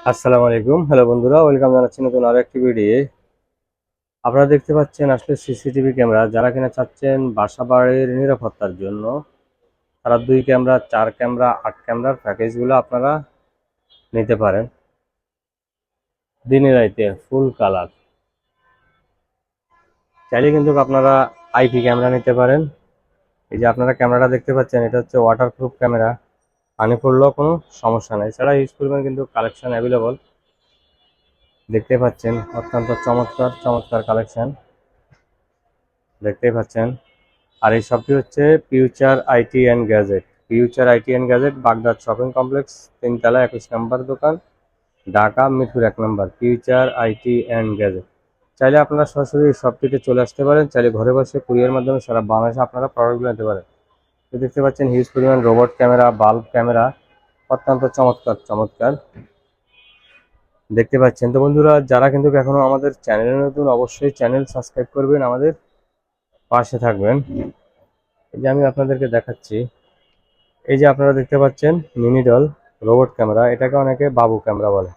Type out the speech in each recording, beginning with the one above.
আসসালামু আলাইকুম। হ্যালো বন্ধুরা, ওয়েলকাম জানাচ্ছি নতুন আরো একটি ভিডিও। আপনারা দেখতে পাচ্ছেন আসলে সিসিটিভি ক্যামেরা, যারা কিনা চাচ্ছেন বাসা বাড়ির নিরাপত্তার জন্য তারা 2 ক্যামেরা, 4 ক্যামেরা, 8 ক্যামেরার প্যাকেজগুলো আপনারা নিতে পারেন। দিনে রাইতে ফুল কালার চাইলে কিন্তু আপনারা আইপি ক্যামেরা নিতে পারেন। এই যে আপনারা ক্যামেরাটা দেখতে পাচ্ছেন, এটা হচ্ছে ওয়াটারপ্রুফ ক্যামেরা, পানি পড়লেও কোনো সমস্যা নেই। এছাড়া ইউজ করবেন কিন্তু কালেকশন অ্যাভেলেবল দেখতে পাচ্ছেন, অত্যন্ত চমৎকার চমৎকার কালেকশন দেখতেই পাচ্ছেন। আর এই শপটি হচ্ছে future IT and gadget. Future IT and gadget, Baghdad shopping complex, 3 তলা, 21 নম্বর দোকান, ঢাকা মিরপুর 1 নম্বর। Future IT and gadget. চাইলে আপনারা সরাসরি শপটিতে চলে আসতে পারেন, চাইলে ঘরে বসে কুরিয়ার মাধ্যমে সারা বাংলাদেশে আপনারা প্রোডাক্টগুলো নিতে পারেন। তো দেখতে পাচ্ছেন হিউজ পরিমাণ রোবট ক্যামেরা, বাল্ব ক্যামেরা, অত্যন্ত চমৎকার চমৎকার দেখতে পাচ্ছেন। তো বন্ধুরা, যারা কিন্তু এখনো আমাদের চ্যানেলে নতুন, অবশ্যই চ্যানেল সাবস্ক্রাইব করবেন, আমাদের পাশে থাকবেন। এই যে আমি আপনাদেরকে দেখাচ্ছি, এই যে আপনারা দেখতে পাচ্ছেন মিনি ডল রোবট ক্যামেরা, এটাকে অনেকে বাবু ক্যামেরা বলে,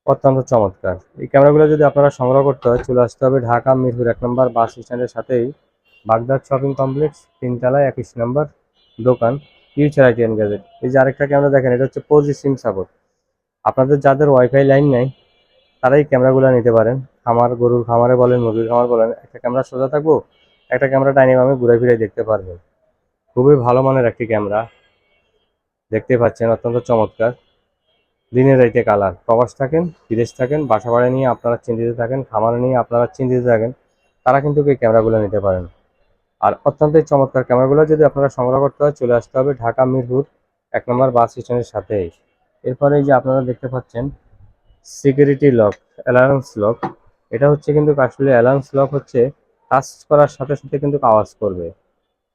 অত্যন্ত চমৎকার। এই ক্যামেরাগুলো যদি আপনারা সংগ্রহ করতে হয়, চলে আসতে হবে ঢাকা মিরপুর 1 নম্বর বাস স্ট্যান্ডের সাথেই বাগদাদ শপিং কমপ্লেক্স, 3 তলায়, 21 নম্বর দোকান, ফিউচার আইটি অ্যান্ড গ্যাজেট। এই যে আরেকটা ক্যামেরা দেখেন, এটা হচ্ছে 4G সিম সাপোর্ট। আপনাদের যাদের ওয়াইফাই লাইন নেই তারা এই ক্যামেরাগুলো নিতে পারেন। খামার, গরুর খামারে বলেন, মুরগির খামার বলেন, একটা ক্যামেরা সোজা থাকবো, একটা ক্যামেরা ডাইনে বামে ঘুরে ফিরে দেখতে পারবেন। খুবই ভালো মানের একটি ক্যামেরা দেখতে পাচ্ছেন, অত্যন্ত চমৎকার। দিনের রাইতে কালার, প্রবাস থাকেন, বিদেশ থাকেন, বাসা ভাড়া নিয়ে আপনারা চিন্তিত থাকেন, খামার নিয়ে আপনারা চিন্তিত থাকেন, তারা কিন্তু এই ক্যামেরাগুলো নিতে পারেন। আর অত্যন্তই চমৎকার ক্যামেরাগুলো যদি আপনারা সংগ্রহ করতে হয়, চলে আসতে হবে ঢাকা মিরপুর 1 নম্বর বাস স্ট্যান্ডের সাথেই। এরপরে এই যে আপনারা দেখতে পাচ্ছেন সিকিউরিটি লক, অ্যালার্মস লক। এটা হচ্ছে কিন্তু আসলে অ্যালার্মস লক হচ্ছে টাচ করার সাথে সাথে কিন্তু আওয়াজ করবে।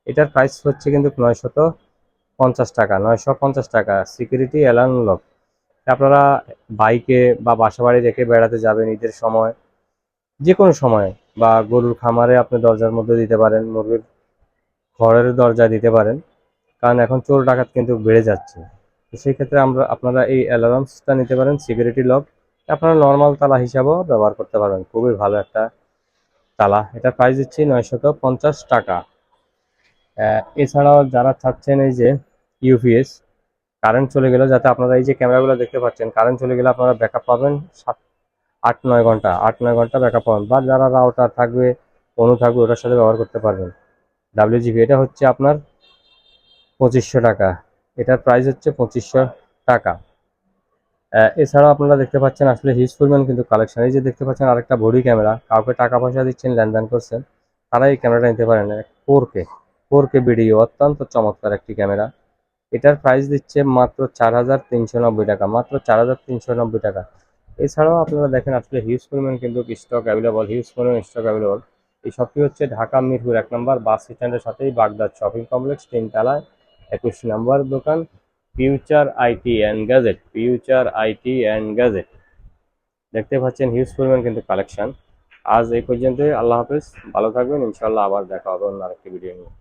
এটার প্রাইস হচ্ছে কিন্তু 950 টাকা, 950 টাকা সিকিউরিটি অ্যালার্ম লক। আপনারা বাইকে বা বাসা বাড়ি রেখে বেড়াতে যাবেন ঈদের সময়, যে কোনো সময়, বা গরুর খামারে আপনি দরজার মধ্যে দিতে পারেন, মুরগির ঘরের দরজায় দিতে পারেন, কারণ এখন চোর ডাকাত কিন্তু বেড়ে যাচ্ছে। তো সেই ক্ষেত্রে আপনারা এই অ্যালার্মসটা নিতে পারেন, সিকিউরিটি লক। আপনারা নর্মাল তালা হিসাবেও ব্যবহার করতে পারবেন, খুবই ভালো একটা তালা। এটা প্রাইস দিচ্ছি 950 টাকা। এছাড়াও যারা চাচ্ছেন এই যে ইউপিএস, কারেন্ট চলে গেলে যাতে আপনারা এই যে ক্যামেরাগুলো দেখতে পাচ্ছেন, কারেন্ট চলে গেলে আপনারা ব্যাকআপ পাবেন 8-9 ঘন্টা, 8-9 ঘন্টা ব্যাকআপ পাবেন। বা যারা রাউটার থাকবে, অনু থাকবে, ওটার সাথে ব্যবহার করতে পারবেন। ডাব্লিউজিপি, এটা হচ্ছে আপনার 2500 টাকা। এটার প্রাইস হচ্ছে 2500 টাকা। এছাড়াও আপনারা দেখতে পাচ্ছেন আসলে হিউজ পরিমাণ কিন্তু কালেকশন। এই যে দেখতে পাচ্ছেন আরেকটা বডি ক্যামেরা, কাউকে টাকা পয়সা দিচ্ছেন, লেনদেন করছেন, তারা এই ক্যামেরাটা নিতে পারেন। 4K ভিডিও, অত্যন্ত চমৎকার একটি ক্যামেরা। এটার প্রাইস দিচ্ছে মাত্র 4390 টাকা, মাত্র 4390 টাকা। এছাড়াও আপনারা দেখেন আসলে হিউজ পরিমাণ কিন্তু স্টক অ্যাভেলেবল, হিউজ পরিমাণ স্টক অ্যাভেলেবল। এই শপটি হচ্ছে ঢাকা মিরপুর 1 নম্বর বাস স্ট্যান্ডের সাথেই বাগদাদ শপিং কমপ্লেক্স, 3 তলায়, 21 নম্বর দোকান, future IT and gadget. Future IT and gadget দেখতে পাচ্ছেন হিউজ পরিমাণ কিন্তু কালেকশন। আজ এই পর্যন্তই, আল্লাহ হাফেজ, ভালো থাকবেন, ইনশাল্লাহ আবার দেখা হবে অন্য আরেকটি ভিডিও নিয়ে।